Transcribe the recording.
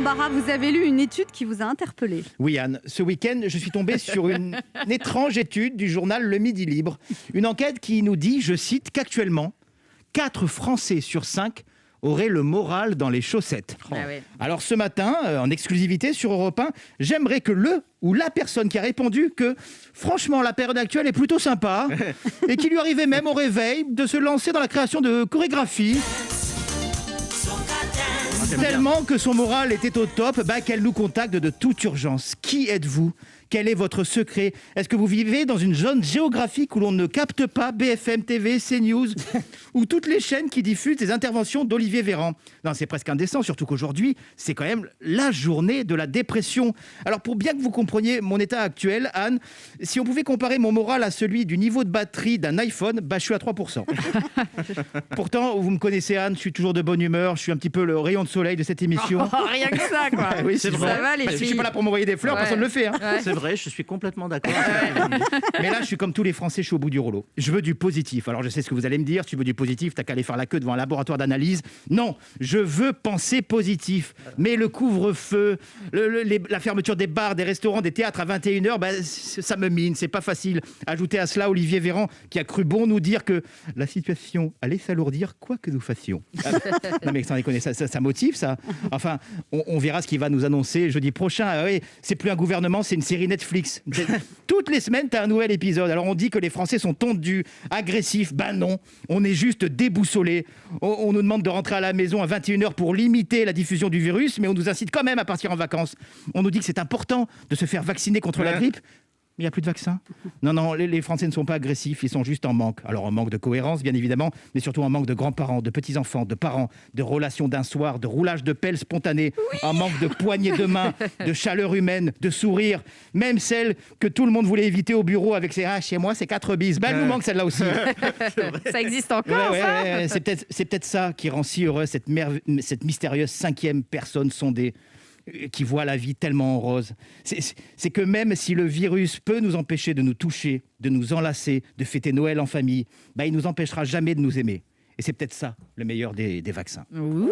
Bambara, vous avez lu une étude qui vous a interpellé. Oui Anne, ce week-end, je suis tombé sur une étrange étude du journal Le Midi Libre. Une enquête qui nous dit, je cite, qu'actuellement, 4 Français sur 5 auraient le moral dans les chaussettes. Ah oui. Alors ce matin, en exclusivité sur Europe 1, j'aimerais que le ou la personne qui a répondu que franchement la période actuelle est plutôt sympa et qu'il lui arrivait même au réveil de se lancer dans la création de chorégraphies. Tellement que son moral était au top, qu'elle nous contacte de toute urgence. Qui êtes-vous ? Quel est votre secret ? Est-ce que vous vivez dans une zone géographique où l'on ne capte pas BFM TV, CNews ou toutes les chaînes qui diffusent des interventions d'Olivier Véran ? Non, c'est presque indécent, surtout qu'aujourd'hui, c'est quand même la journée de la dépression. Alors pour bien que vous compreniez mon état actuel, Anne, si on pouvait comparer mon moral à celui du niveau de batterie d'un iPhone, je suis à 3%. Pourtant, vous me connaissez Anne, je suis toujours de bonne humeur, je suis un petit peu le rayon de soleil de cette émission. Oh, rien que ça, quoi. Oui, c'est vrai. Ça va, les Je suis filles. pas là pour m'envoyer des fleurs, personne ne le fait. Hein. C'est vrai, je suis complètement d'accord. Mais là, je suis comme tous les Français, je suis au bout du rouleau. Je veux du positif. Alors, je sais ce que vous allez me dire. Tu veux du positif, t'as qu'à aller faire la queue devant un laboratoire d'analyse. Non, je veux penser positif. Mais le couvre-feu, la fermeture des bars, des restaurants, des théâtres à 21h, ça me mine, c'est pas facile. Ajoutez à cela Olivier Véran, qui a cru bon nous dire que la situation allait s'alourdir quoi que nous fassions. Non mais sans déconner, ça motive ça. Enfin, on verra ce qu'il va nous annoncer jeudi prochain. Ah oui, c'est plus un gouvernement, c'est une série Netflix. Toutes les semaines, tu as un nouvel épisode. Alors on dit que les Français sont tondus, agressifs. Non, on est juste déboussolés. On nous demande de rentrer à la maison à 21h pour limiter la diffusion du virus, mais on nous incite quand même à partir en vacances. On nous dit que c'est important de se faire vacciner contre la grippe. Il n'y a plus de vaccin. Non, les Français ne sont pas agressifs, ils sont juste en manque. Alors en manque de cohérence, bien évidemment, mais surtout en manque de grands-parents, de petits-enfants, de parents, de relations d'un soir, de roulage de pelle spontané, en manque de poignées de main, de chaleur humaine, de sourire, même celle que tout le monde voulait éviter au bureau avec ses « Ah, chez moi, c'est 4 bises ». Elle nous manque celle-là aussi. Ça existe encore, ça C'est peut-être ça qui rend si heureux cette mystérieuse 5e personne sondée, qui voit la vie tellement en rose. C'est que même si le virus peut nous empêcher de nous toucher, de nous enlacer, de fêter Noël en famille, il nous empêchera jamais de nous aimer. Et c'est peut-être ça, le meilleur des vaccins. Ouh.